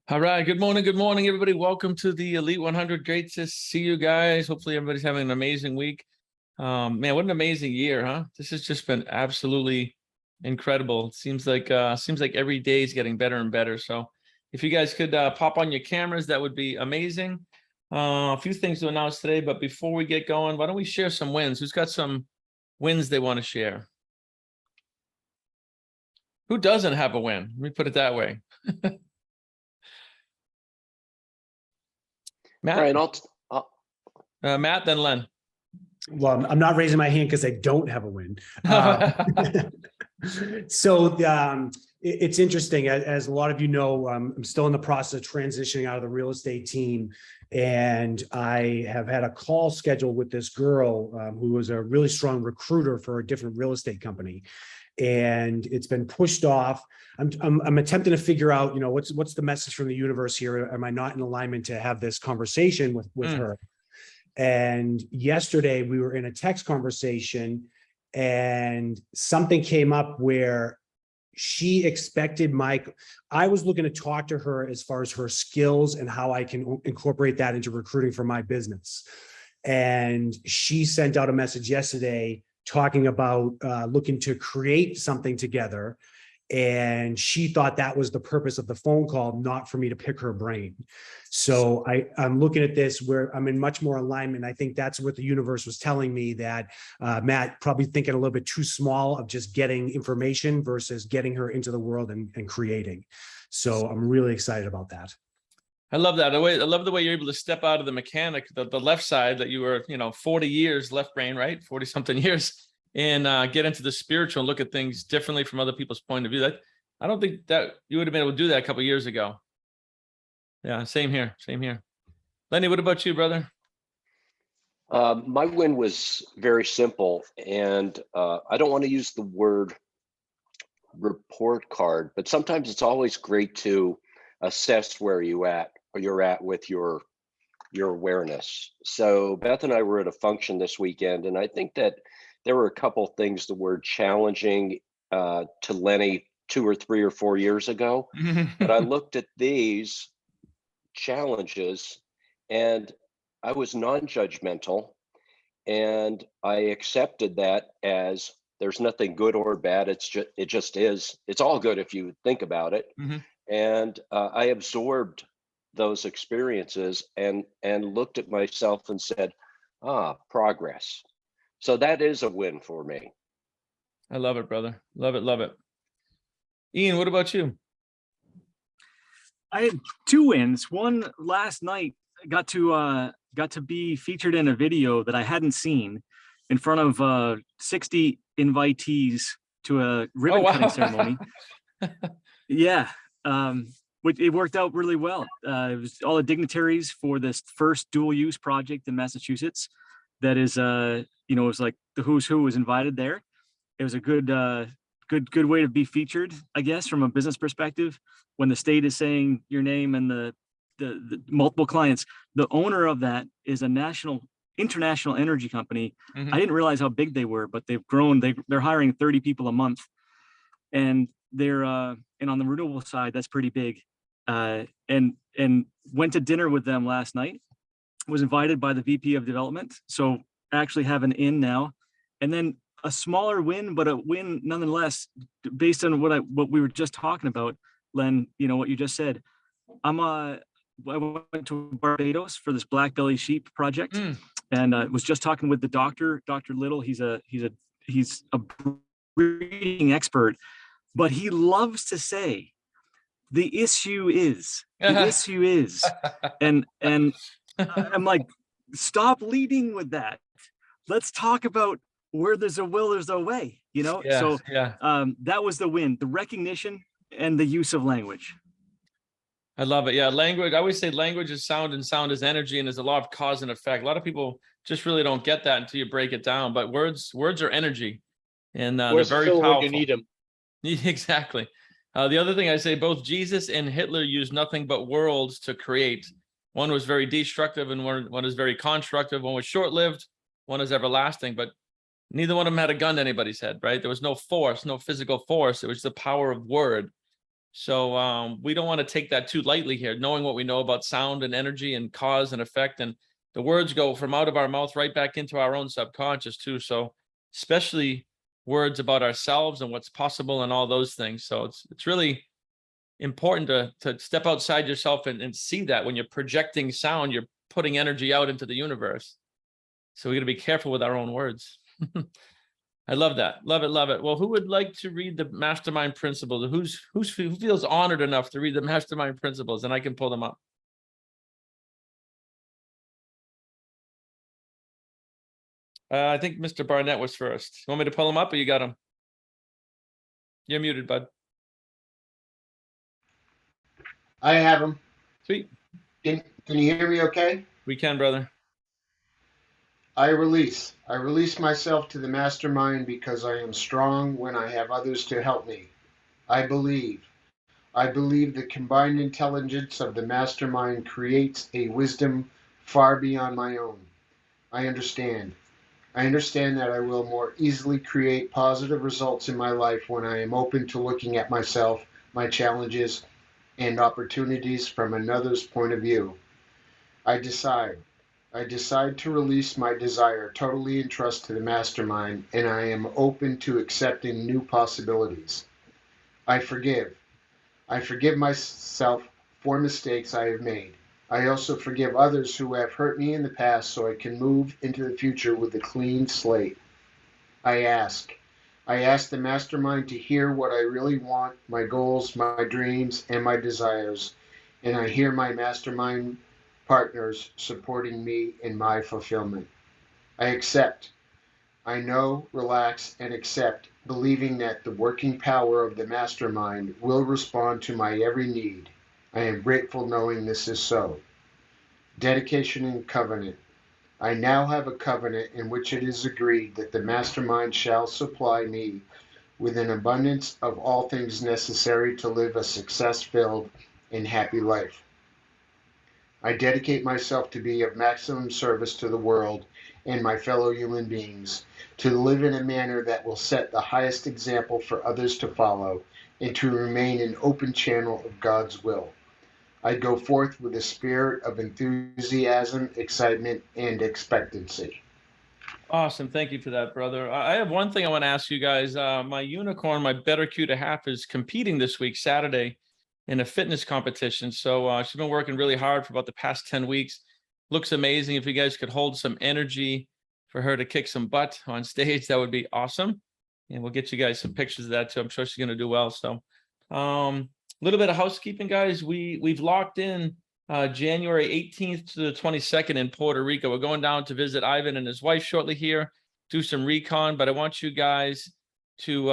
All right. Good morning, everybody. Welcome to the Elite 100. Great to see you guys. Hopefully, everybody's having an amazing week. Man, what an amazing year, huh? This has just been absolutely incredible. It seems like every day is getting better and better. So, if you guys could pop on your cameras, that would be amazing. A few things to announce today, but before we get going, why don't we share some wins? Who's got some wins they want to share? Who doesn't have a win? Let me put it that way. Matt? All right, Matt, then Len. Well, I'm not raising my hand because I don't have a win. It's interesting. As a lot of you know, I'm still in the process of transitioning out of the real estate team. And I have had a call scheduled with this girl who was a really strong recruiter for a different real estate company. And it's been pushed off. I'm attempting to figure out, what's the message from the universe here? Am I not in alignment to have this conversation with her? And yesterday we were in a text conversation and something came up where she expected I was looking to talk to her as far as her skills and how I can incorporate that into recruiting for my business. And she sent out a message yesterday talking about looking to create something together. And she thought that was the purpose of the phone call, not for me to pick her brain. So I'm looking at this where I'm in much more alignment. I think that's what the universe was telling me, that Matt probably thinking a little bit too small of just getting information versus getting her into the world and creating. So I'm really excited about that. I love that. I love the way you're able to step out of the mechanic, the left side that you were, 40 years left brain, right? 40 something years, and get into the spiritual and look at things differently from other people's point of view. That I don't think that you would have been able to do that a couple of years ago. Yeah, same here. Lenny, what about you, brother? My win was very simple, and I don't want to use the word report card, but sometimes it's always great to assess where you're at with your awareness. So Beth and I were at a function this weekend, and I think that there were a couple things that were challenging to Lenny 2 or 3 or 4 years ago. But I looked at these challenges and I was non-judgmental, and I accepted that as there's nothing good or bad. It just is. It's all good if you think about it. And I absorbed those experiences and looked at myself and said, progress. So that is a win for me. I love it, brother. Love it. Ian, what about you? I had 2 wins. One last night, I got to be featured in a video that I hadn't seen in front of 60 invitees to a ribbon cutting ceremony. Yeah. It worked out really well. It was all the dignitaries for this first dual use project in Massachusetts. That is, it was like the who's who was invited there. It was a good way to be featured, I guess, from a business perspective. When the state is saying your name and the multiple clients, the owner of that is a international energy company. I didn't realize how big they were, but they've grown. They're hiring 30 people a month, and they're and on the renewable side, that's pretty big. And went to dinner with them last night. Was invited by the VP of development. So actually have an in now, and then a smaller win, but a win nonetheless, based on what we were just talking about, Len, what you just said. I went to Barbados for this black belly sheep project, and was just talking with the doctor, Dr. Little. He's a breeding expert, but he loves to say, the issue is, and I'm like, stop leading with that. Let's talk about where there's a will, there's a way, that was the win, the recognition and the use of language. I love it. Yeah. Language. I always say language is sound and sound is energy, and there's a lot of cause and effect. A lot of people just really don't get that until you break it down, but words are energy, and they're very powerful when you need them. Exactly. The other thing I say, both Jesus and Hitler used nothing but worlds to create. One was very destructive and one is very constructive. One was short-lived, one is everlasting, but neither one of them had a gun to anybody's head, right? There was no force, no physical force. It was the power of word. So we don't want to take that too lightly here, knowing what we know about sound and energy and cause and effect. And the words go from out of our mouth right back into our own subconscious too. So especially words about ourselves and what's possible and all those things. So it's really important to step outside yourself and see that when you're projecting sound, you're putting energy out into the universe. So we got to be careful with our own words. I love that. Love it. Love it. Well, who would like to read the Mastermind Principles? Who feels honored enough to read the Mastermind Principles? And I can pull them up. I think Mr. Barnett was first. You want me to pull him up or you got him? You're muted, bud. I have them. Sweet. Can you hear me okay? We can, brother. I release myself to the mastermind because I am strong when I have others to help me. I believe the combined intelligence of the mastermind creates a wisdom far beyond my own. I understand that I will more easily create positive results in my life when I am open to looking at myself, my challenges, and opportunities from another's point of view. I decide to release my desire totally in trust to the mastermind, and I am open to accepting new possibilities. I forgive myself for mistakes I have made. I also forgive others who have hurt me in the past so I can move into the future with a clean slate. I ask the mastermind to hear what I really want, my goals, my dreams, and my desires, and I hear my mastermind partners supporting me in my fulfillment. I accept. I know, relax, and accept, believing that the working power of the mastermind will respond to my every need. I am grateful knowing this is so. Dedication and covenant. I now have a covenant in which it is agreed that the mastermind shall supply me with an abundance of all things necessary to live a success-filled and happy life. I dedicate myself to be of maximum service to the world and my fellow human beings, to live in a manner that will set the highest example for others to follow, and to remain an open channel of God's will. I go forth with a spirit of enthusiasm, excitement, and expectancy. Awesome. Thank you for that, brother. I have one thing I want to ask you guys. My unicorn, my Better Q to Half, is competing this week, Saturday, in a fitness competition. So she's been working really hard for about the past 10 weeks. Looks amazing. If you guys could hold some energy for her to kick some butt on stage, that would be awesome. And we'll get you guys some pictures of that too. I'm sure she's going to do well. So a little bit of housekeeping, guys. We've locked in January 18th to the 22nd in Puerto Rico. We're going down to visit Ivan and his wife shortly here, do some recon, but I want you guys to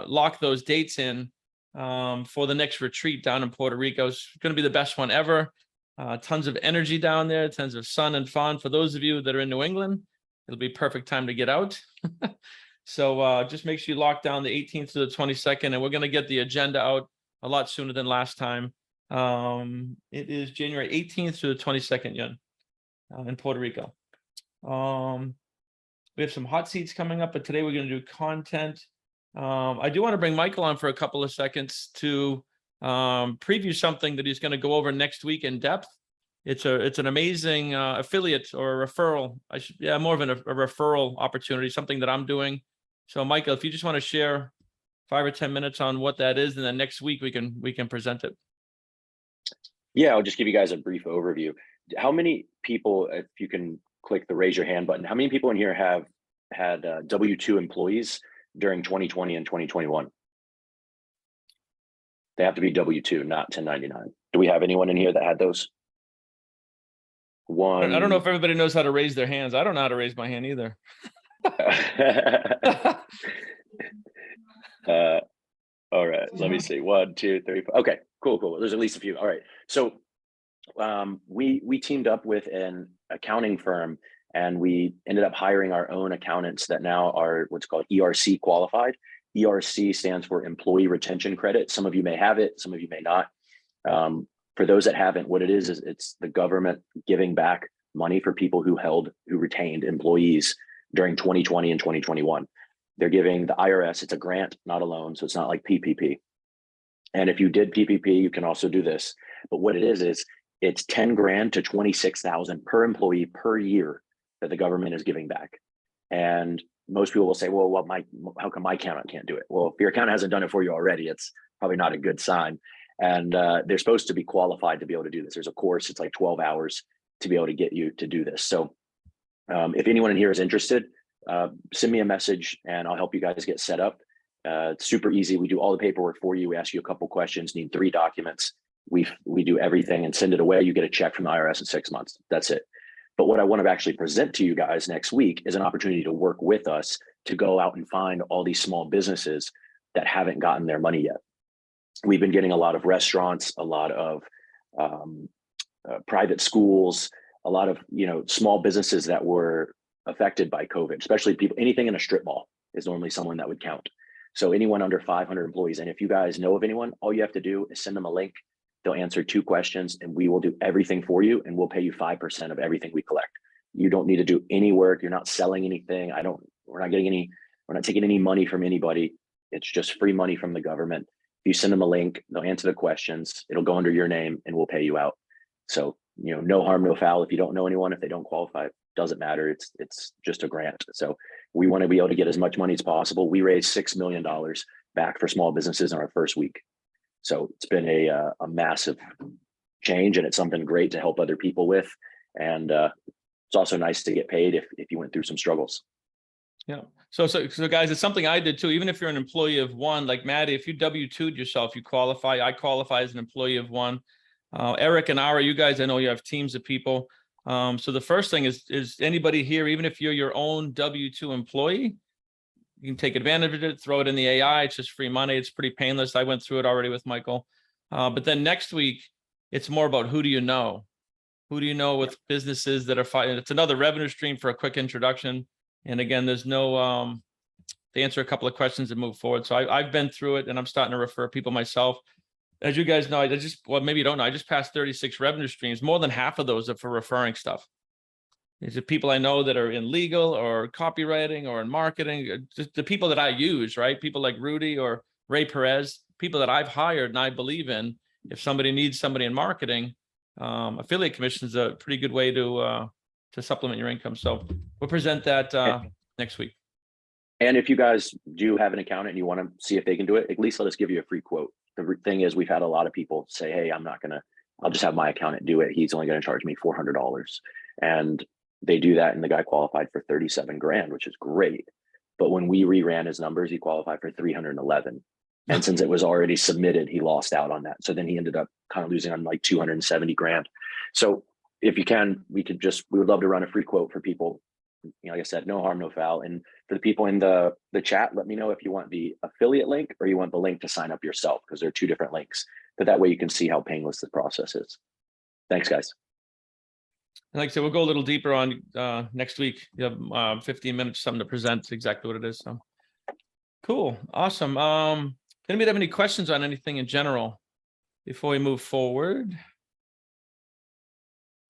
lock those dates in for the next retreat down in Puerto Rico. It's going to be the best one ever. Tons of energy down there, tons of sun and fun. For those of you that are in New England, it'll be perfect time to get out. So just make sure you lock down the 18th to the 22nd, and we're going to get the agenda out a lot sooner than last time. It is January 18th to the 22nd, Yun, in Puerto Rico. We have some hot seats coming up, but today we're going to do content. I do want to bring Michael on for a couple of seconds to preview something that he's going to go over next week in depth. It's an amazing affiliate or a referral. More of a referral opportunity, something that I'm doing. So Michael, if you just want to share 5 or 10 minutes on what that is, and then next week we can present it. Yeah, I'll just give you guys a brief overview. How many people, if you can click the raise your hand button, how many people in here have had W-2 employees during 2020 and 2021? They have to be W-2, not 1099. Do we have anyone in here that had those? One. I don't know if everybody knows how to raise their hands. I don't know how to raise my hand either. All right, let me see. 1, 2, 3, 4. Okay, cool. There's at least a few. All right. So we teamed up with an accounting firm, and we ended up hiring our own accountants that now are what's called ERC qualified. ERC stands for Employee Retention Credit. Some of you may have it, some of you may not. For those that haven't, what it is it's the government giving back money for people who retained employees during 2020 and 2021. They're giving the IRS, it's a grant, not a loan, so it's not like PPP. And if you did PPP, you can also do this. But what it is it's 10 grand to 26,000 per employee per year that the government is giving back. And most people will say, well, how come my accountant can't do it? Well, if your accountant hasn't done it for you already, it's probably not a good sign. And they're supposed to be qualified to be able to do this. There's a course, it's like 12 hours to be able to get you to do this. So if anyone in here is interested, send me a message and I'll help you guys get set up. It's super easy. We do all the paperwork for you. We ask you a couple questions, need 3 documents. We do everything and send it away. You get a check from the IRS in 6 months. That's it. But what I want to actually present to you guys next week is an opportunity to work with us to go out and find all these small businesses that haven't gotten their money yet. We've been getting a lot of restaurants, a lot of private schools, a lot of small businesses that were affected by COVID, especially people, anything in a strip mall is normally someone that would count. So anyone under 500 employees. And if you guys know of anyone, all you have to do is send them a link. They'll answer 2 questions and we will do everything for you and we'll pay you 5% of everything we collect. You don't need to do any work. You're not selling anything. We're not taking any money from anybody. It's just free money from the government. If you send them a link, they'll answer the questions. It'll go under your name and we'll pay you out. So, no harm, no foul. If you don't know anyone, if they don't qualify, it doesn't matter. It's just a grant. So we want to be able to get as much money as possible. We raised $6 million back for small businesses in our first week. So it's been a massive change and it's something great to help other people with. And it's also nice to get paid if you went through some struggles. Yeah. So guys, it's something I did too. Even if you're an employee of one, like Maddie, if you W-2'd yourself, you qualify. I qualify as an employee of one. Eric and Ara, you guys, I know you have teams of people. So the first thing is anybody here, even if you're your own W-2 employee, you can take advantage of it, throw it in the AI. It's just free money. It's pretty painless. I went through it already with Michael. But then next week, it's more about who do you know? Who do you know with businesses that are fighting? It's another revenue stream for a quick introduction. And again, there's no, to answer a couple of questions and move forward. So I've been through it and I'm starting to refer people myself. As you guys know, maybe you don't know, I just passed 36 revenue streams. More than half of those are for referring stuff. Is it people I know that are in legal or copywriting or in marketing, just the people that I use, right? People like Rudy or Ray Perez, people that I've hired and I believe in. If somebody needs somebody in marketing, affiliate commission is a pretty good way to supplement your income. So we'll present that next week. And if you guys do have an accountant and you want to see if they can do it, at least let us give you a free quote. The thing is, we've had a lot of people say, hey, I'll just have my accountant do it. He's only going to charge me $400. And they do that. And the guy qualified for 37 grand, which is great. But when we reran his numbers, he qualified for 311. And since it was already submitted, he lost out on that. So then he ended up kind of losing on like 270 grand. So if you can, we would love to run a free quote for people. Like I said, no harm, no foul. And for the people in the chat, let me know if you want the affiliate link or you want the link to sign up yourself, because there are 2 different links. But that way you can see how painless the process is. Thanks, guys. And like I said, we'll go a little deeper on next week. You have 15 minutes, something to present exactly what it is. So cool. Awesome. Anybody have any questions on anything in general before we move forward?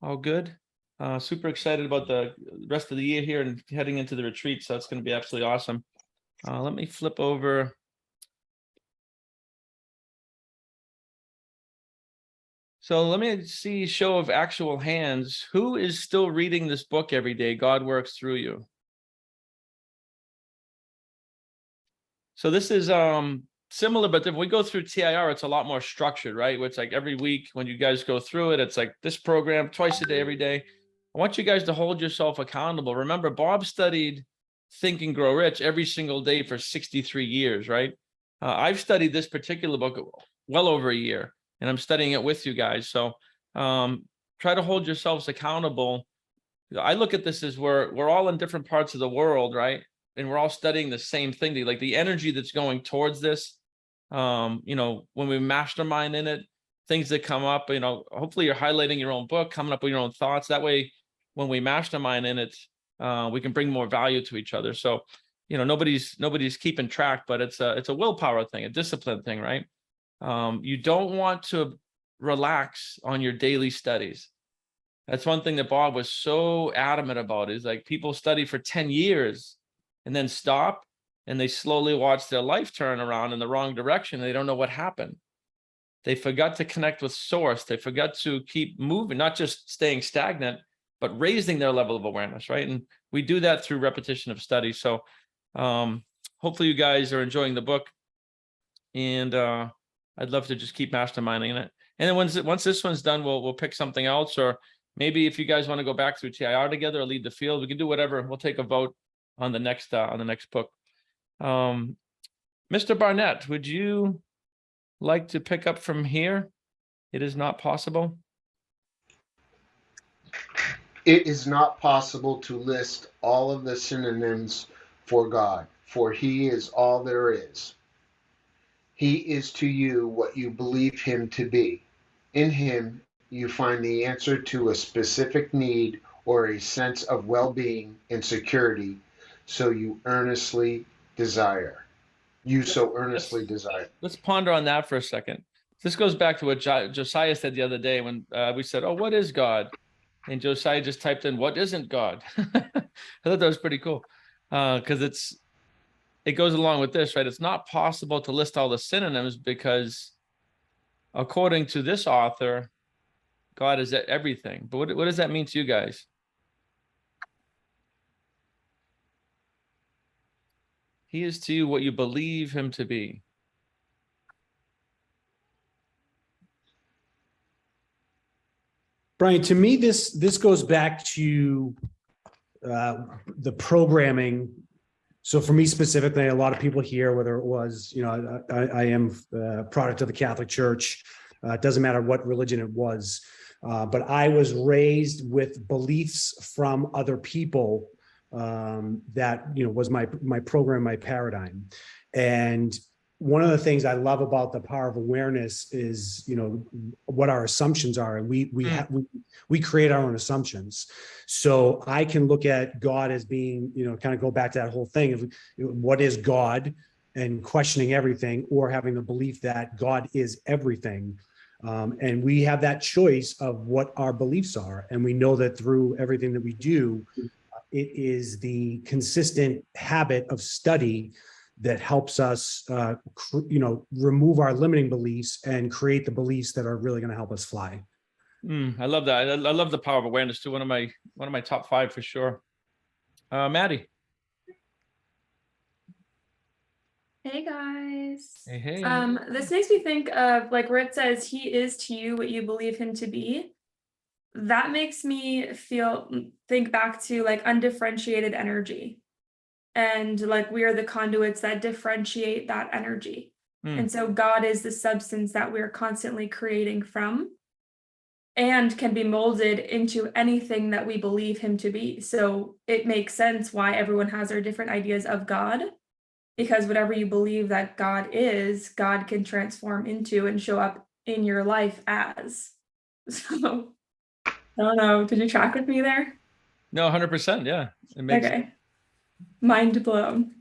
All good. Super excited about the rest of the year here and heading into the retreat. So it's going to be absolutely awesome. Let me flip over. So let me see show of actual hands. Who is still reading this book every day? God Works Through You. So this is similar, but if we go through TIR, it's a lot more structured, right? Where it's like every week when you guys go through it, it's like this program twice a day, every day. I want you guys to hold yourself accountable. Remember, Bob studied Think and Grow Rich every single day for 63 years, right? I've studied this particular book well over a year, and I'm studying it with you guys. So try to hold yourselves accountable. I look at this as we're all in different parts of the world, right? And we're all studying the same thing. Like the energy that's going towards this, when we mastermind in it, things that come up, hopefully you're highlighting your own book, coming up with your own thoughts. That way, when we mastermind in it, we can bring more value to each other. So, nobody's keeping track, but it's a willpower thing, a discipline thing, right? You don't want to relax on your daily studies. That's one thing that Bob was so adamant about, is like people study for 10 years and then stop, and they slowly watch their life turn around in the wrong direction. They don't know what happened. They forgot to connect with source. They forgot to keep moving, not just staying stagnant, but raising their level of awareness, right? And we do that through repetition of study. So hopefully you guys are enjoying the book, and I'd love to just keep masterminding it. And then once this one's done, we'll pick something else, or maybe if you guys want to go back through TIR together or lead the field, we can do whatever. We'll take a vote on the next book. Mr. Barnett, would you like to pick up from here? It is not possible. It is not possible to list all of the synonyms for God, for he is all there is. He is to you what you believe him to be. In him, you find the answer to a specific need or a sense of well-being and security, so you earnestly desire. Let's ponder on that for a second. This goes back to what Josiah said the other day when we said, "Oh, what is God?" And Josiah just typed in, "What isn't God?" I thought that was pretty cool, because it goes along with this, right? It's not possible to list all the synonyms because, according to this author, God is everything. But what does that mean to you guys? He is to you what you believe him to be. Brian, to me, this goes back to the programming. So for me specifically, a lot of people here, whether it was, I am a product of the Catholic Church. It doesn't matter what religion it was, but I was raised with beliefs from other people that was my program, my paradigm. And one of the things I love about the power of awareness is what our assumptions are, and we create our own assumptions. So I can look at God as being, kind of go back to that whole thing of what is God, and questioning everything, or having the belief that God is everything. And we have that choice of what our beliefs are, and we know that through everything that we do. It is the consistent habit of study that helps us, remove our limiting beliefs and create the beliefs that are really going to help us fly. I love that. I love the power of awareness too. One of my top 5 for sure. Maddie. Hey guys. Hey. This makes me think of, like, where it says he is to you what you believe him to be. That makes me think back to like undifferentiated energy, and like we are the conduits that differentiate that energy. And so God is the substance that we're constantly creating from, and can be molded into anything that we believe him to be. So it makes sense why everyone has their different ideas of God, because whatever you believe that God is, God can transform into and show up in your life as. So I don't know. Did you track with me there? No, 100%. Yeah. It makes Okay. Mind blown.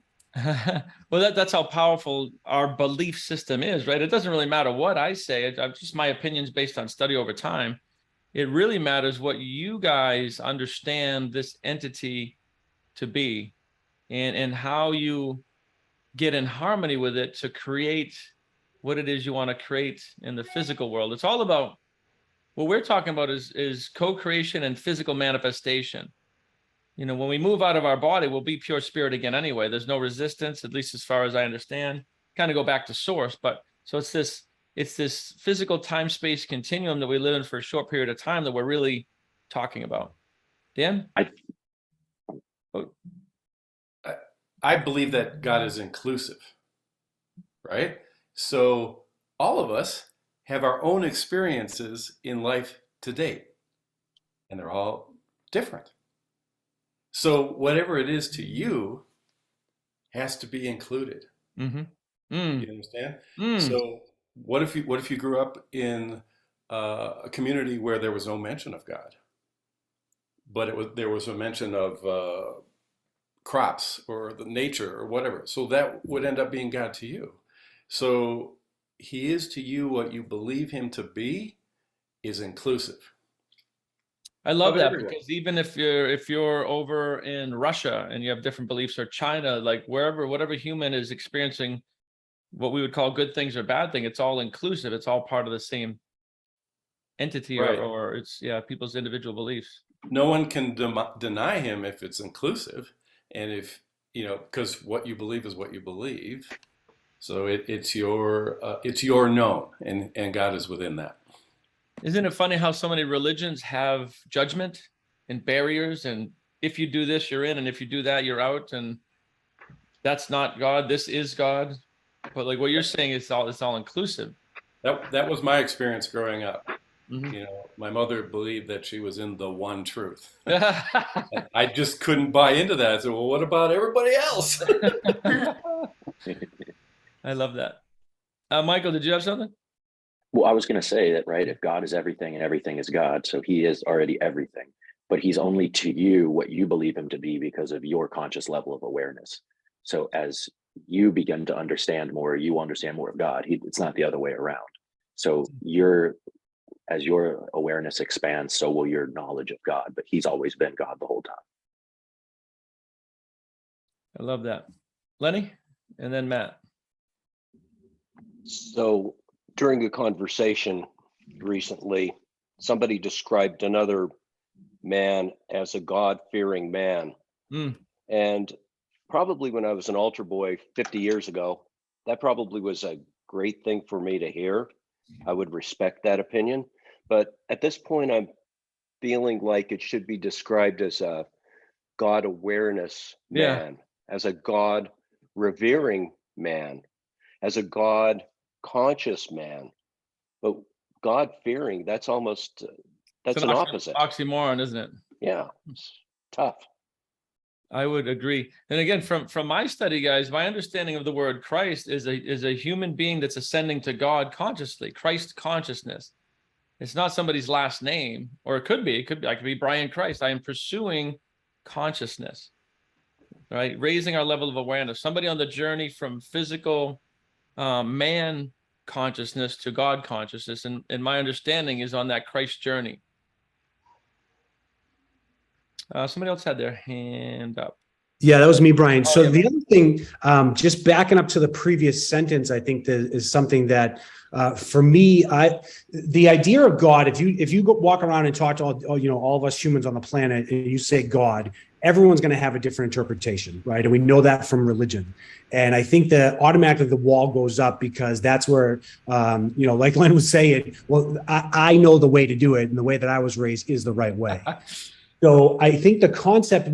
Well, that's how powerful our belief system is, right? It doesn't really matter what I say. It's just my opinions based on study over time. It really matters what you guys understand this entity to be, and how you get in harmony with it to create what it is you want to create in the physical world. It's all about, what we're talking about is co-creation and physical manifestation. When we move out of our body, we'll be pure spirit again anyway. There's no resistance, at least as far as I understand. Kind of go back to source, but so it's this physical time-space continuum that we live in for a short period of time that we're really talking about. Dan? I believe that God is inclusive, right? So all of us have our own experiences in life to date, and they're all different. So whatever it is to you has to be included. You understand? So what if you grew up in a community where there was no mention of God, but there was a mention of crops or the nature or whatever? So that would end up being God to you. So he is to you what you believe him to be is inclusive. I love that, because even if you're over in Russia and you have different beliefs, or China, like whatever human is experiencing what we would call good things or bad thing. It's all inclusive. It's all part of the same entity, Right. or it's, yeah, people's individual beliefs. No one can deny him if it's inclusive, and if because what you believe is what you believe. So it's your known, and God is within that. Isn't it funny how so many religions have judgment and barriers, and if you do this, you're in, and if you do that, you're out, and that's not God. This is God. But like what you're saying is it's all inclusive. That was my experience growing up. Mhm. My mother believed that she was in the one truth. I I just couldn't buy into that. I said, well, what about everybody else? love that. Michael, did you have something? Well, I was going to say that, right? If God is everything and everything is God, so he is already everything, but he's only to you what you believe him to be because of your conscious level of awareness. So as you begin to understand more, you understand more of God. It's not the other way around. So as your awareness expands, so will your knowledge of God, but he's always been God the whole time. I love that. Lenny, and then Matt. So during a conversation recently, somebody described another man as a God-fearing man. Mm. And probably when I was an altar boy 50 years ago, that probably was a great thing for me to hear. I would respect that opinion. But at this point, I'm feeling like it should be described as a God awareness man, as a God revering man, as a God conscious man. But God fearing, that's almost, that's an opposite. Oxymoron, isn't it? Yeah, it's tough. I would agree. And again, from my study, guys, my understanding of the word Christ is a human being that's ascending to God consciously, Christ consciousness. It's not somebody's last name, or it could be. I could be Brian Christ. I am pursuing consciousness, right? Raising our level of awareness. Somebody on the journey from physical man consciousness to God consciousness, and my understanding is on that Christ journey. Somebody else had their hand up. Yeah, that was me, Brian. So yeah. the other thing, just backing up to the previous sentence, I think that is something that, for me, the idea of God. If you go walk around and talk to all of us humans on the planet, and you say God, everyone's going to have a different interpretation, right? And we know that from religion. And I think that automatically the wall goes up, because that's where, like Len was saying, well, I know the way to do it, and the way that I was raised is the right way. So I think the concept,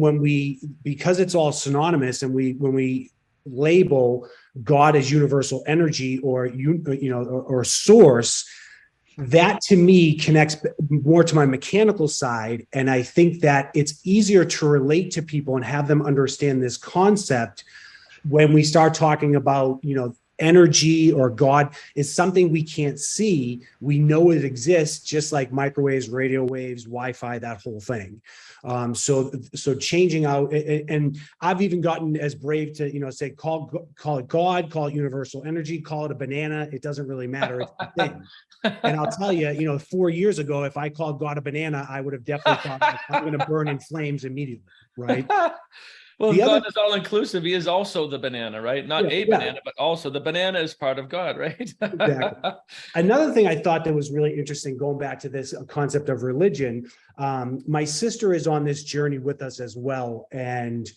because it's all synonymous, and when we label God as universal energy or source, that to me connects more to my mechanical side. And I think that it's easier to relate to people and have them understand this concept when we start talking about, energy, or God is something we can't see. We know it exists, just like microwaves, radio waves, Wi-Fi, that whole thing. So changing out, and I've even gotten as brave to, say, call it God, call it universal energy, call it a banana. It doesn't really matter. It's a thing. And I'll tell you, 4 years ago, if I called God a banana, I would have definitely thought I'm going to burn in flames immediately, right? Well, God is all inclusive. He is also the banana, right? Not a banana, but also the banana is part of God, right? Exactly. Another thing I thought that was really interesting, going back to this concept of religion, my sister is on this journey with us as well, and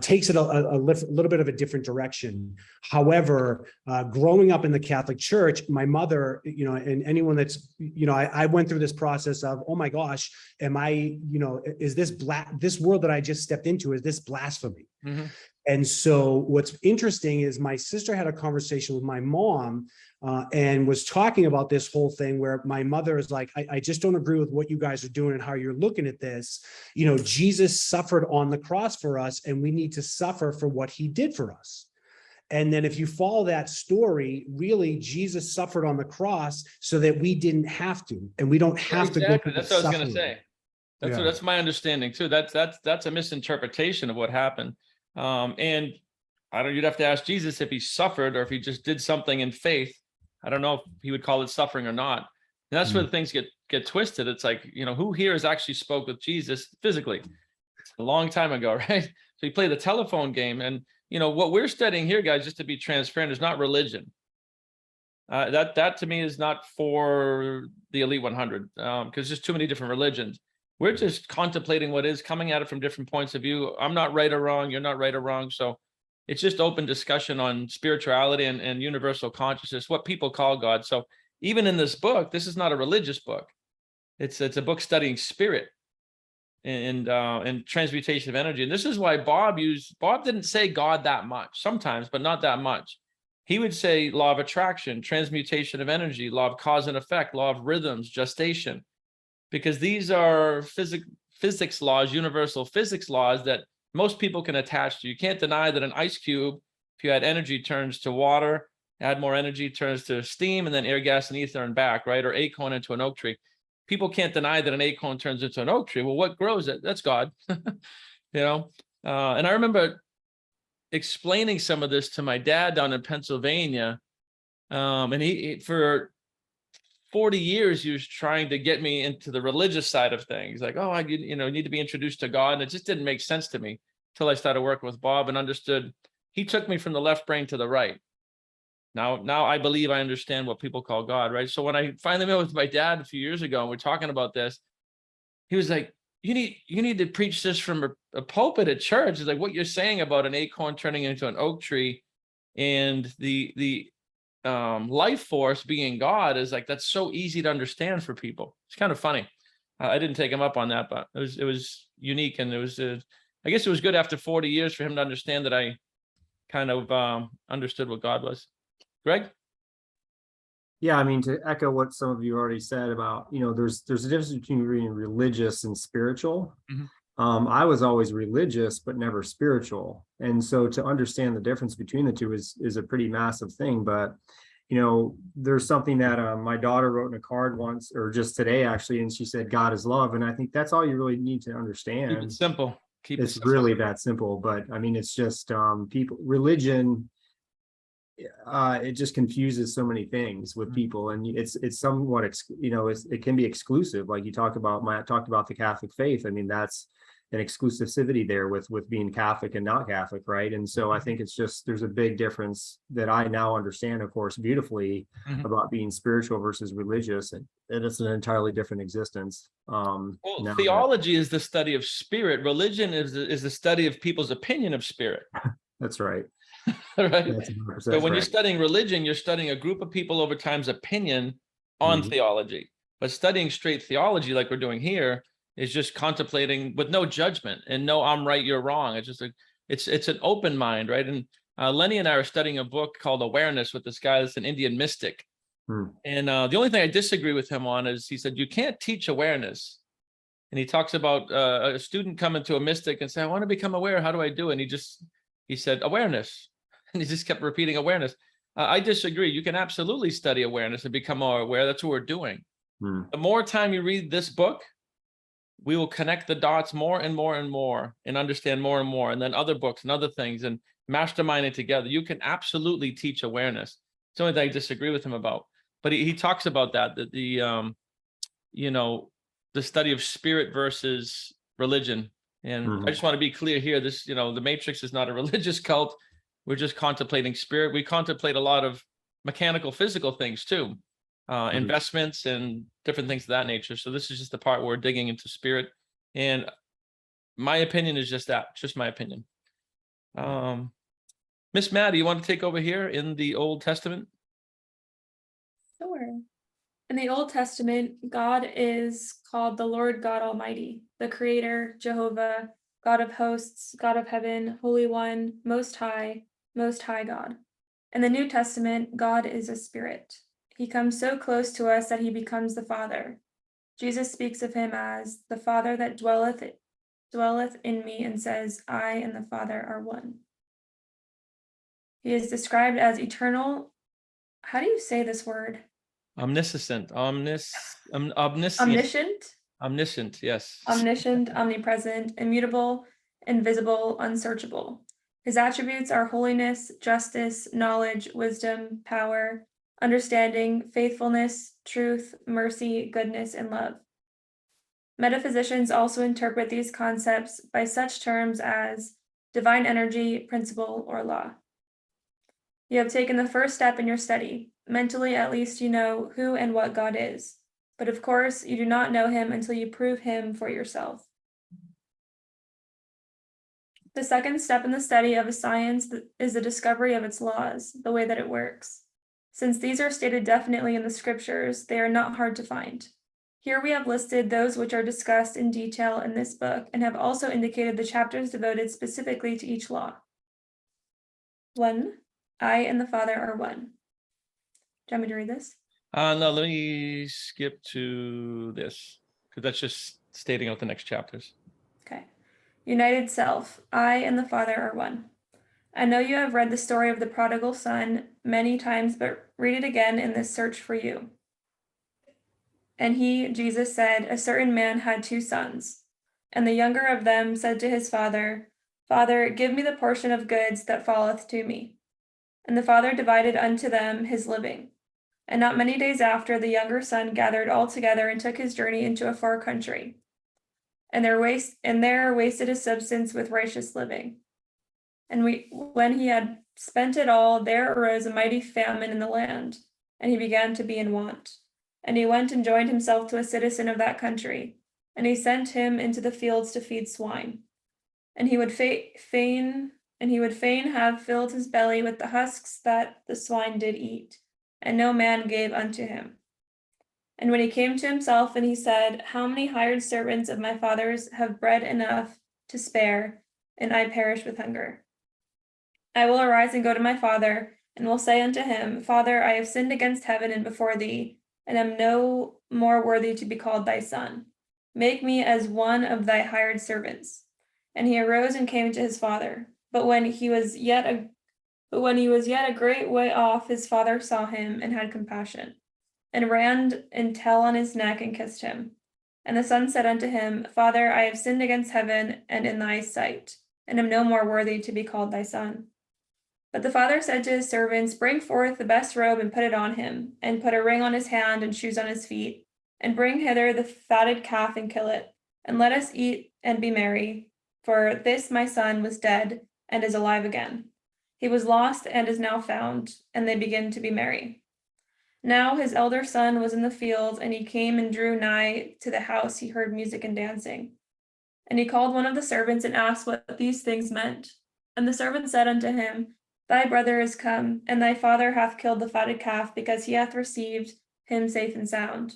takes it a little bit of a different direction. However, growing up in the Catholic Church, my mother, and anyone that's, I went through this process of, oh my gosh, am I, is this world that I just stepped into, is this blasphemy? Mm-hmm. And so what's interesting is my sister had a conversation with my mom and was talking about this whole thing, where my mother is like, I just don't agree with what you guys are doing and how you're looking at this. Jesus suffered on the cross for us, and we need to suffer for what he did for us. And then if you follow that story, really, Jesus suffered on the cross so that we didn't have to, and we don't have to go through. That's what I was going to say. That's my understanding too. That's a misinterpretation of what happened. And you'd have to ask Jesus if he suffered or if he just did something in faith. I don't know if he would call it suffering or not. And that's where things get twisted. It's like, who here has actually spoke with Jesus physically? A long time ago, right? So you play the telephone game, and what we're studying here, guys, just to be transparent, is not religion. That to me is not for the elite 100, because there's too many different religions. We're just contemplating what is, coming at it from different points of view. I'm not right or wrong. You're not right or wrong. So it's just open discussion on spirituality and universal consciousness, what people call God. So even in this book, this is not a religious book. It's a book studying spirit and transmutation of energy. And this is why Bob didn't say God that much, sometimes, but not that much. He would say law of attraction, transmutation of energy, law of cause and effect, law of rhythms, gestation, because these are physics laws, universal physics laws that most people can attach to. You can't deny that an ice cube, if you add energy, turns to water, add more energy, turns to steam, and then air, gas, and ether and back, right? Or acorn into an oak tree. People can't deny that an acorn turns into an oak tree. Well, what grows it? That's God. And I remember explaining some of this to my dad down in Pennsylvania. And he for 40 years, he was trying to get me into the religious side of things. Like, oh, I need to be introduced to God. And it just didn't make sense to me until I started working with Bob and understood. He took me from the left brain to the right. Now I believe I understand what people call God, right? So when I finally met with my dad a few years ago and we're talking about this, he was like, you need to preach this from a pulpit at church. It's like what you're saying about an acorn turning into an oak tree and the life force being God is like, that's so easy to understand for people. It's kind of funny. I didn't take him up on that, but it was unique. And it was, I guess it was good after 40 years for him to understand that I kind of understood what God was. Greg? Yeah, I mean, to echo what some of you already said about, there's a difference between being religious and spiritual. Mm-hmm. I was always religious, but never spiritual. And so to understand the difference between the two is a pretty massive thing. But, there's something that my daughter wrote in a card once, or just today, actually, and she said, God is love. And I think that's all you really need to understand. Keep it simple. It's really that simple. But I mean, it's just religion, it just confuses so many things with people, and it's somewhat it can be exclusive. Like you talked about the Catholic faith. I mean, that's an exclusivity there with being Catholic and not Catholic, right? And so I think it's just there's a big difference that I now understand, of course, beautifully, about being spiritual versus religious, and it's an entirely different existence. Theology is the study of spirit. Religion is the study of people's opinion of spirit. That's right. Right. So when right. you're studying religion, you're studying a group of people over time's opinion on theology. But studying straight theology, like we're doing here, is just contemplating with no judgment and no I'm right, you're wrong. It's just it's an open mind, right? And Lenny and I are studying a book called Awareness with this guy that's an Indian mystic. And the only thing I disagree with him on is he said you can't teach awareness. And he talks about a student coming to a mystic and say, I want to become aware. How do I do it? And he said awareness. And he just kept repeating awareness. I disagree. You can absolutely study awareness and become more aware. That's what we're doing. The more time you read this book, we will connect the dots more and more and more and understand more and more. And then other books and other things and mastermind it together. You can absolutely teach awareness. It's the only thing I disagree with him about. But he talks about that the study of spirit versus religion. And I just want to be clear here. This, the Matrix is not a religious cult. We're just contemplating spirit. We contemplate a lot of mechanical, physical things too, investments and different things of that nature. So this is just the part where we're digging into spirit. And my opinion is just that, just my opinion. Miss Maddie, you want to take over here in the Old Testament? Sure. In the Old Testament, God is called the Lord God Almighty, the Creator, Jehovah, God of hosts, God of heaven, Holy One, Most High God. In the New Testament, God is a spirit. He comes so close to us that he becomes the Father. Jesus speaks of him as the Father that dwelleth in me and says, I and the Father are one. He is described as eternal. How do you say this word? Omniscient. Omniscient. Omniscient, yes. Omniscient, omnipresent, immutable, invisible, unsearchable. His attributes are holiness, justice, knowledge, wisdom, power, understanding, faithfulness, truth, mercy, goodness, and love. Metaphysicians also interpret these concepts by such terms as divine energy, principle, or law. You have taken the first step in your study. mentally at least you know who and what God is. But of course, you do not know him until you prove him for yourself. The second step in the study of a science is the discovery of its laws, the way that it works. Since these are stated definitely in the scriptures, they are not hard to find. Here we have listed those which are discussed in detail in this book and have also indicated the chapters devoted specifically to each law. 1. I and the Father are one. Do you want me to read this? No, let me skip to this, because that's just stating out the next chapters. Okay. United self, I and the Father are one. I know you have read the story of the prodigal son many times, but read it again in this search for you. And he, Jesus, said, a certain man had 2 sons. And the younger of them said to his father, Father, give me the portion of goods that falleth to me. And the father divided unto them his living. And not many days after, the younger son gathered all together and took his journey into a far country. And there wasted his substance with righteous living. And when he had spent it all, there arose a mighty famine in the land, and he began to be in want. And he went and joined himself to a citizen of that country, and he sent him into the fields to feed swine. And he would fain have filled his belly with the husks that the swine did eat, and no man gave unto him. And when he came to himself, and he said, how many hired servants of my father's have bread enough to spare, and I perish with hunger? I will arise and go to my father, and will say unto him, Father, I have sinned against heaven and before thee, and am no more worthy to be called thy son. Make me as one of thy hired servants. And he arose and came to his father. But when he was yet a great way off, his father saw him and had compassion, and ran and fell on his neck and kissed him. And the son said unto him, Father, I have sinned against heaven and in thy sight, and am no more worthy to be called thy son. But the father said to his servants, bring forth the best robe and put it on him, and put a ring on his hand and shoes on his feet, and bring hither the fatted calf and kill it, and let us eat and be merry. For this my son was dead and is alive again. He was lost and is now found, and they begin to be merry. Now his elder son was in the field, and he came and drew nigh to the house. He heard music and dancing. And he called one of the servants and asked what these things meant. And the servant said unto him, Thy brother is come, and thy father hath killed the fatted calf, because he hath received him safe and sound.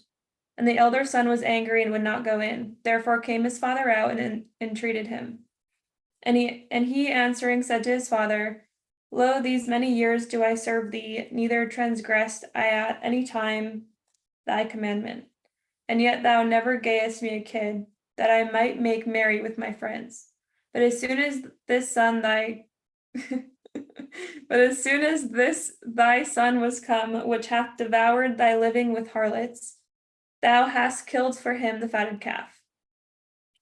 And the elder son was angry and would not go in. Therefore came his father out and entreated him. And he answering said to his father, Lo, these many years do I serve thee, neither transgressed I at any time thy commandment. And yet thou never gavest me a kid, that I might make merry with my friends. But as soon as this thy son was come, which hath devoured thy living with harlots, thou hast killed for him the fatted calf.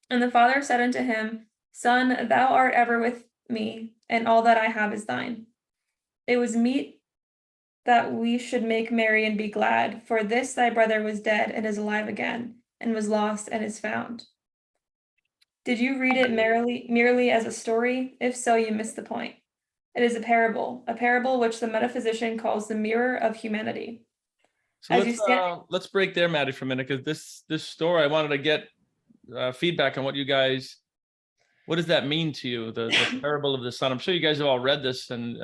And the father said unto him, Son, thou art ever with me, and all that I have is thine. It was meet that we should make merry and be glad, for this thy brother was dead and is alive again, and was lost and is found. Did you read it merely as a story? If so, you missed the point. It is a parable which the metaphysician calls the mirror of humanity. So let's break there, Maddie, for a minute, because this story, I wanted to get feedback on what does that mean to you, the parable of the son? I'm sure you guys have all read this, and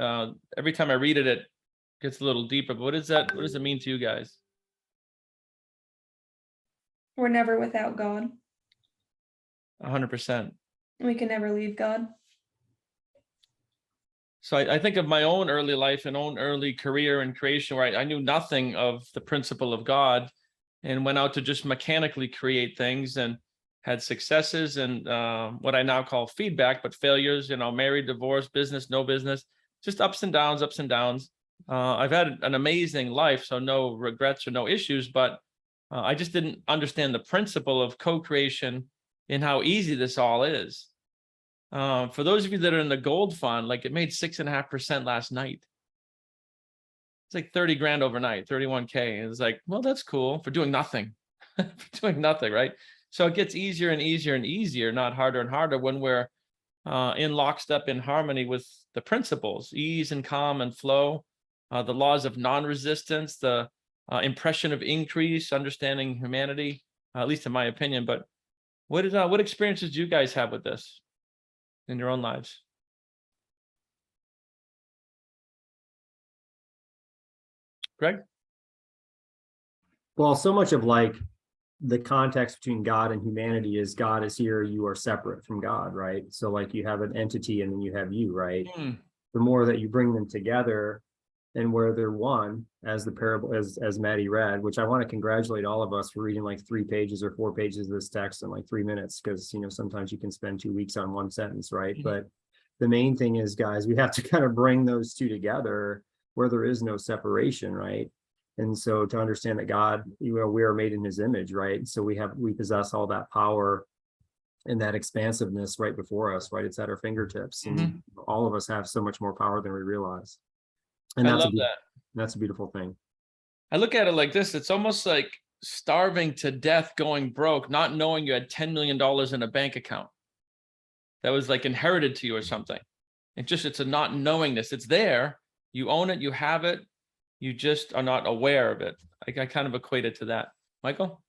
every time I read it, it gets a little deeper. But what does it mean to you guys? We're never without God. 100%. We can never leave God. So I think of my own early life and own early career and creation, where I knew nothing of the principle of God, and went out to just mechanically create things, and had successes and what I now call feedback, but failures, married, divorced, business, no business, just ups and downs, ups and downs. I've had an amazing life, so no regrets or no issues, but I just didn't understand the principle of co-creation and how easy this all is. For those of you that are in the gold fund, like, it made 6.5% last night. It's like 30 grand overnight, 31K. And it's like, well, that's cool for doing nothing, for doing nothing, right? So it gets easier and easier and easier, not harder and harder, when we're in lockstep, in harmony with the principles, ease and calm and flow. the laws of non-resistance, the impression of increase, understanding humanity, at least in my opinion. But what experiences do you guys have with this in your own lives? Greg? Well, so much of like the context between God and humanity is God is here, you are separate from God, right? So like you have an entity and then you have you, right? The more that you bring them together and where they're one, as the parable, as Maddie read, which I want to congratulate all of us for reading like 3 pages or 4 pages of this text in like 3 minutes, because you know sometimes you can spend 2 weeks on one sentence, right? But the main thing is, guys, we have to kind of bring those two together where there is no separation, right? And so to understand that God, you know, we are made in his image, right? So we possess all that power and that expansiveness right before us, right? It's at our fingertips. And all of us have so much more power than we realize. And I love that. That's a beautiful thing. I look at it like this. It's almost like starving to death, going broke, not knowing you had $10 million in a bank account that was like inherited to you or something. It's a not knowingness. It's there. You own it. You have it. You just are not aware of it. I kind of equate it to that. Michael?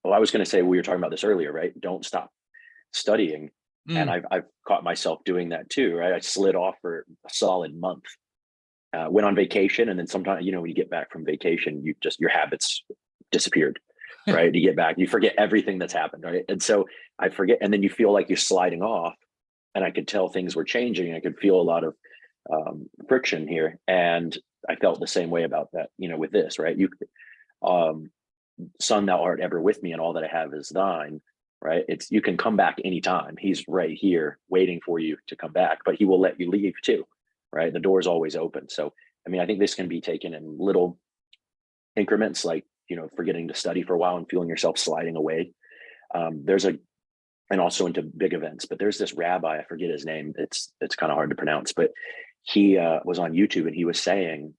Well, I was going to say, we were talking about this earlier, right? Don't stop studying. And I've caught myself doing that too, right? I slid off for a solid month, went on vacation. And then sometimes, you know, when you get back from vacation, your habits disappeared, right? You get back, you forget everything that's happened, right? And so I forget, and then you feel like you're sliding off. And I could tell things were changing. I could feel a lot of friction here. And I felt the same way about that, you know, with this, right? Son, thou art ever with me, and all that I have is thine, right? You can come back anytime. He's right here waiting for you to come back, but he will let you leave too, right? The door is always open. So, I mean, I think this can be taken in little increments, like, you know, forgetting to study for a while and feeling yourself sliding away. And also into big events, but there's this rabbi, I forget his name. It's kind of hard to pronounce, but he was on YouTube and he was saying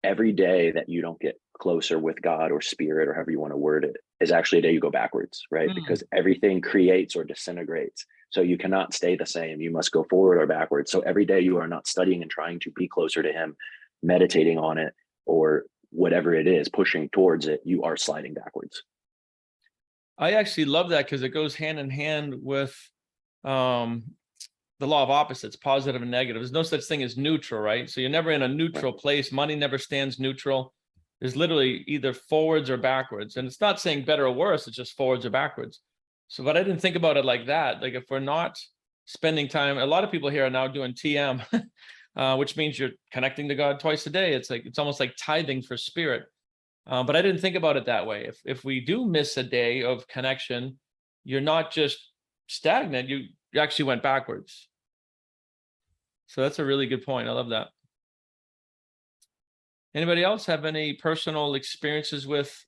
every day that you don't get closer with God or spirit, or however you want to word it, is actually a day you go backwards, right? Because everything creates or disintegrates. So you cannot stay the same. You must go forward or backwards. So every day you are not studying and trying to be closer to him, meditating on it, or whatever it is, pushing towards it, you are sliding backwards. I actually love that because it goes hand in hand with the law of opposites, positive and negative. There's no such thing as neutral, right? So you're never in a neutral place. Money never stands neutral. There's literally either forwards or backwards. And it's not saying better or worse, it's just forwards or backwards. So, but I didn't think about it like that. Like if we're not spending time, a lot of people here are now doing TM, which means you're connecting to God twice a day. It's almost like tithing for spirit. But I didn't think about it that way. If we do miss a day of connection, you're not just stagnant, you actually went backwards. So that's a really good point. I love that. Anybody else have any personal experiences with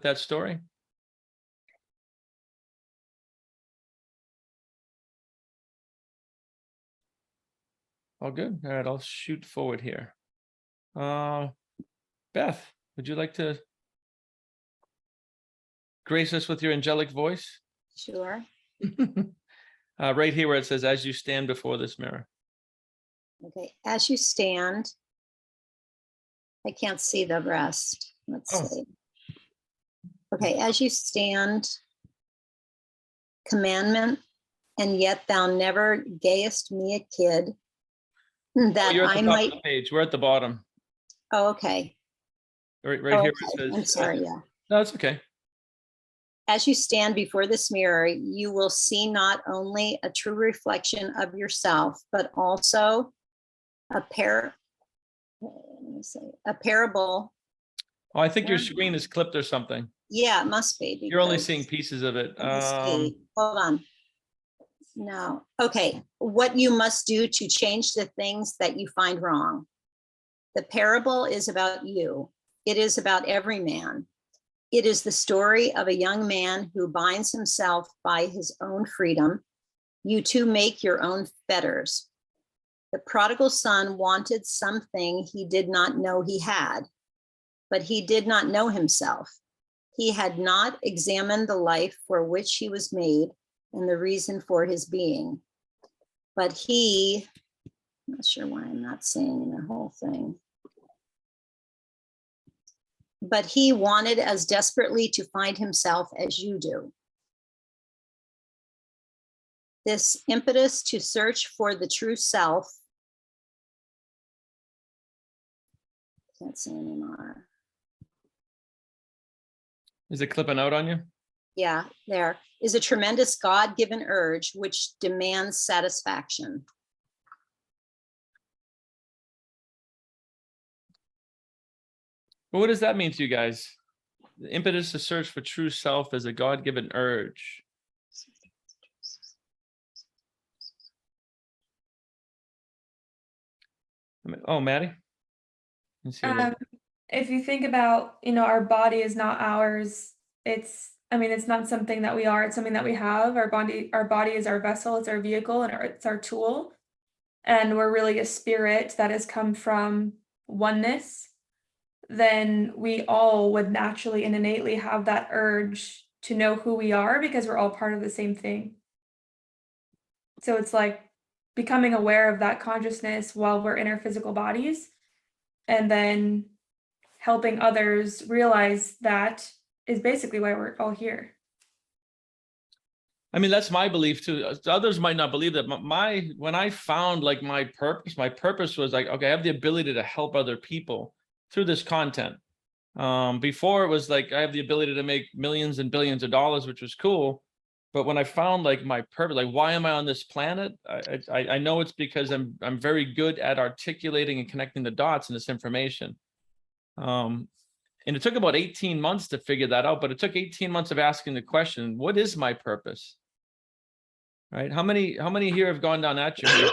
that story? All good. All right, I'll shoot forward here. Beth, would you like to grace us with your angelic voice? Sure. Right here where it says, as you stand before this mirror. Okay, as you stand, I can't see the rest. Let's see. Okay, as you stand, commandment, and yet thou never gayest me a kid, that you're at the I top might. Of the page. We're at the bottom. Oh, okay. Right here Okay. it says. I'm sorry. Yeah. No, it's okay. As you stand before this mirror, you will see not only a true reflection of yourself, but also a parable. Oh, I think your screen is clipped or something. Yeah, it must be. You're only seeing pieces of it. Hold on. No. Okay. What you must do to change the things that you find wrong. The parable is about you. It is about every man. It is the story of a young man who binds himself by his own freedom. You too make your own fetters. The prodigal son wanted something he did not know he had, but he did not know himself. He had not examined the life for which he was made and the reason for his being. But he Not sure why I'm not seeing the whole thing. But he wanted as desperately to find himself as you do. This impetus to search for the true self. Can't see anymore. Is it clipping out on you? Yeah, there is a tremendous God-given urge which demands satisfaction. Well, what does that mean to you guys? The impetus to search for true self is a God-given urge. Oh, Maddie? If you think about, our body is not ours. It's not something that we are. It's something that we have. Our body is our vessel. It's our vehicle, and it's our tool. And we're really a spirit that has come from oneness. Then we all would naturally and innately have that urge to know who we are, because we're all part of the same thing. So it's like becoming aware of that consciousness while we're in our physical bodies, and then helping others realize that is basically why we're all here. I mean, that's my belief too. Others might not believe that. When I found like my purpose was like, okay, I have the ability to help other people through this content. Before it was like, I have the ability to make millions and billions of dollars, which was cool. But when I found like my purpose, like, why am I on this planet? I know it's because I'm very good at articulating and connecting the dots in this information. And it took about 18 months to figure that out, but it took 18 months of asking the question, what is my purpose? Right? How many here have gone down that journey?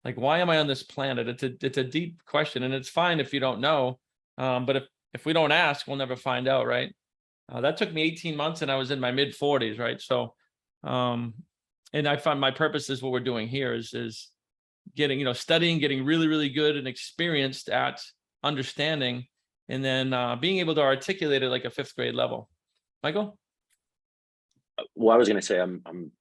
Like, why am I on this planet? It's a deep question, and it's fine if you don't know. But if we don't ask, we'll never find out, right? That took me 18 months, and I was in my mid 40s, right? So, and I found my purpose is what we're doing here is getting, studying, getting really, really good and experienced at understanding, and then being able to articulate it like a 5th grade level. Michael? Well, I was going to say I'm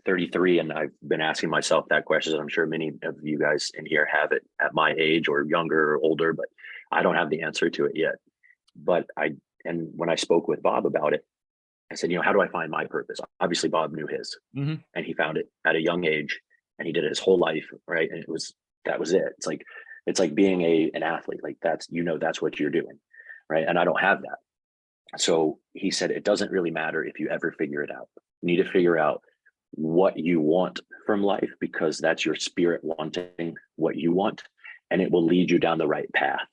33, and I've been asking myself that question. I'm sure many of you guys in here have it at my age or younger or older, but I don't have the answer to it yet. But and when I spoke with Bob about it, I said, how do I find my purpose? Obviously, Bob knew his, and he found it at a young age, and he did it his whole life, right? And that was it. It's like being an athlete. Like that's what you're doing, right? And I don't have that. So he said, it doesn't really matter if you ever figure it out. You need to figure out what you want from life, because that's your spirit wanting what you want, and it will lead you down the right path.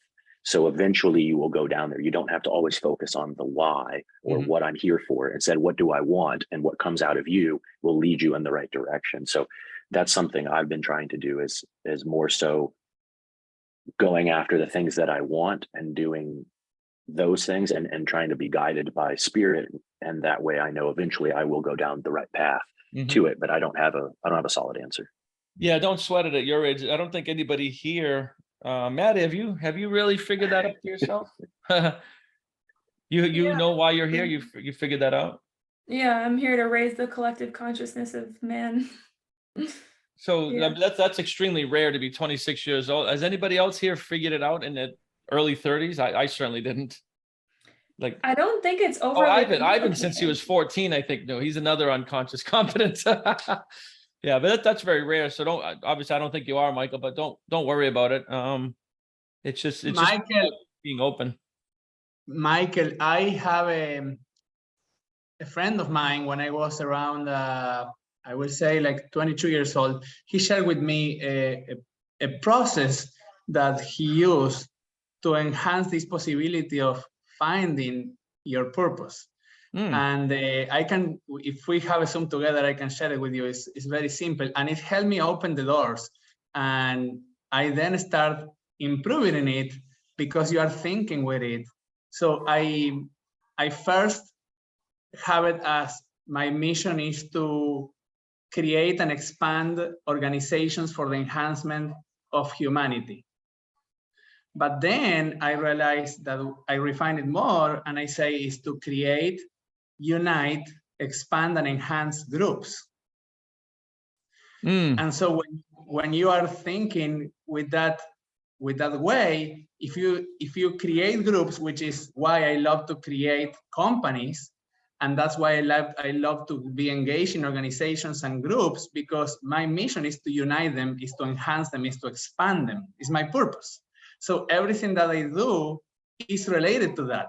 So eventually you will go down there. You don't have to always focus on the why or what I'm here for. Instead, what do I want? And what comes out of you will lead you in the right direction. So that's something I've been trying to do is more so going after the things that I want and doing those things and trying to be guided by spirit. And that way I know eventually I will go down the right path to it, but I don't have a solid answer. Yeah, don't sweat it at your age. I don't think anybody here, Matt, have you really figured that out for yourself? You know why you're here? You figured that out? Yeah, I'm here to raise the collective consciousness of man. So that's extremely rare to be 26 years old. Has anybody else here figured it out in the early 30s? I certainly didn't. Like, I don't think it's over. Ivan since he was 14, I think. No, he's another unconscious competence. Yeah, but that's very rare. So obviously I don't think you are, Michael, but don't worry about it. It's just being open. Michael, I have a friend of mine when I was around I would say like 22 years old. He shared with me a process that he used to enhance this possibility of finding your purpose. And I can, if we have a Zoom together, I can share it with you. It's very simple, and it helped me open the doors. And I then start improving in it because you are thinking with it. So I first have it as my mission is to create and expand organizations for the enhancement of humanity. But then I realized that I refine it more, and I say is to create, unite, expand, and enhance groups. And so when you are thinking with that way, if you create groups, which is why I love to create companies, and that's why I love to be engaged in organizations and groups, because my mission is to unite them, is to enhance them, is to expand them, is my purpose. So everything that I do is related to that.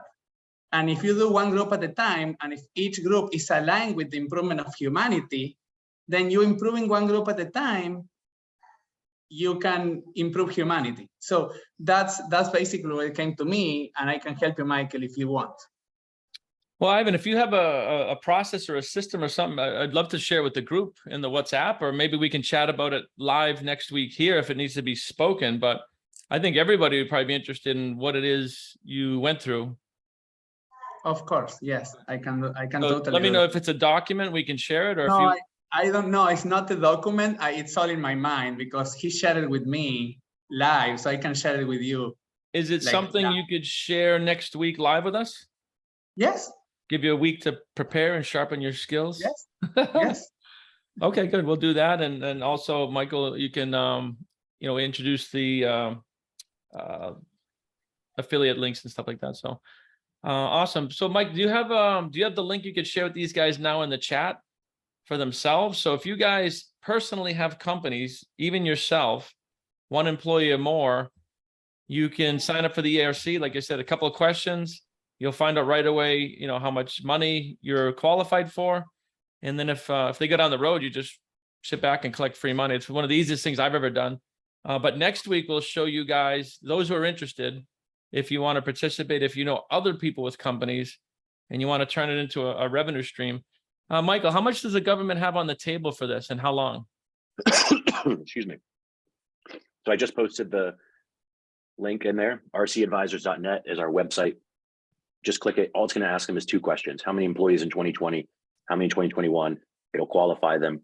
And if you do one group at a time, and if each group is aligned with the improvement of humanity, then you improving one group at a time, you can improve humanity. So that's basically what came to me, and I can help you, Michael, if you want. Well, Ivan, if you have a process or a system or something, I'd love to share with the group in the WhatsApp, or maybe we can chat about it live next week here if it needs to be spoken. But I think everybody would probably be interested in what it is you went through. Of course, yes, I can So totally. let me know if it's a document, we can share it, or No, if you. I don't know. It's not a document. It's all in my mind because he shared it with me live, so I can share it with you. Is it like something that. you could share next week live with us? Yes. Give you a week to prepare and sharpen your skills? Yes. Yes. Okay, good. We'll do that. And also, Michael, you can introduce the affiliate links and stuff like that. So awesome. So Mike, do you have the link you could share with these guys now in the chat for themselves? So if you guys personally have companies, even yourself, one employee or more, you can sign up for the ERC. Like I said, a couple of questions. You'll find out right away, how much money you're qualified for. And then if they go down the road, you just sit back and collect free money. It's one of the easiest things I've ever done. But next week, we'll show you guys, those who are interested, if you want to participate, if you know other people with companies and you want to turn it into a revenue stream. Michael, how much does the government have on the table for this and how long? Excuse me. So I just posted the link in there. rcadvisors.net is our website. Just click it. All it's going to ask them is two questions. How many employees in 2020? How many in 2021? It'll qualify them.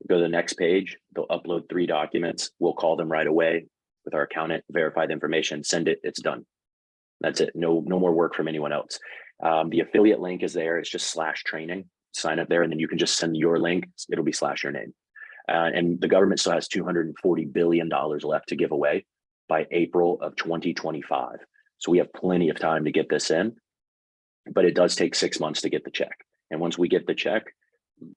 Go to the next page. They'll upload 3 documents. We'll call them right away with our accountant, verify the information, send it. It's done. That's it. No more work from anyone else. The affiliate link is there. It's just /training. Sign up there, and then you can just send your link. It'll be / your name. And the government still has $240 billion left to give away by April of 2025. So we have plenty of time to get this in, but it does take 6 months to get the check. And once we get the check,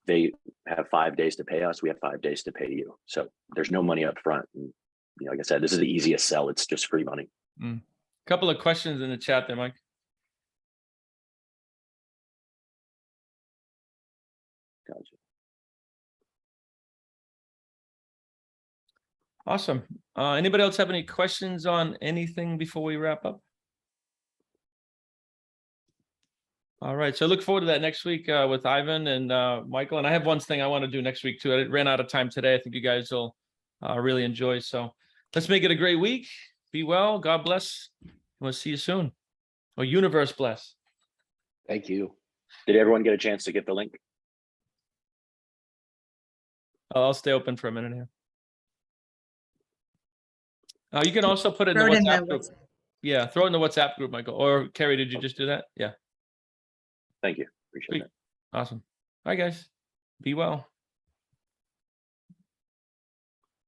they have 5 days to pay us. We have 5 days to pay you. So there's no money up front. And, like I said, this is the easiest sell. It's just free money. Couple of questions in the chat there, Mike. Gotcha. Awesome. Anybody else have any questions on anything before we wrap up? All right. So I look forward to that next week with Ivan and Michael. And I have one thing I want to do next week too. I ran out of time today. I think you guys will really enjoy. So let's make it a great week. Be well. God bless. We'll see you soon. Or universe bless. Thank you. Did everyone get a chance to get the link? I'll stay open for a minute here. You can also put it in the WhatsApp group. Yeah, throw it in the WhatsApp group, Michael. Or Carrie, did you just do that? Yeah. Thank you. Appreciate Sweet. that. Awesome. All right, guys. Be well.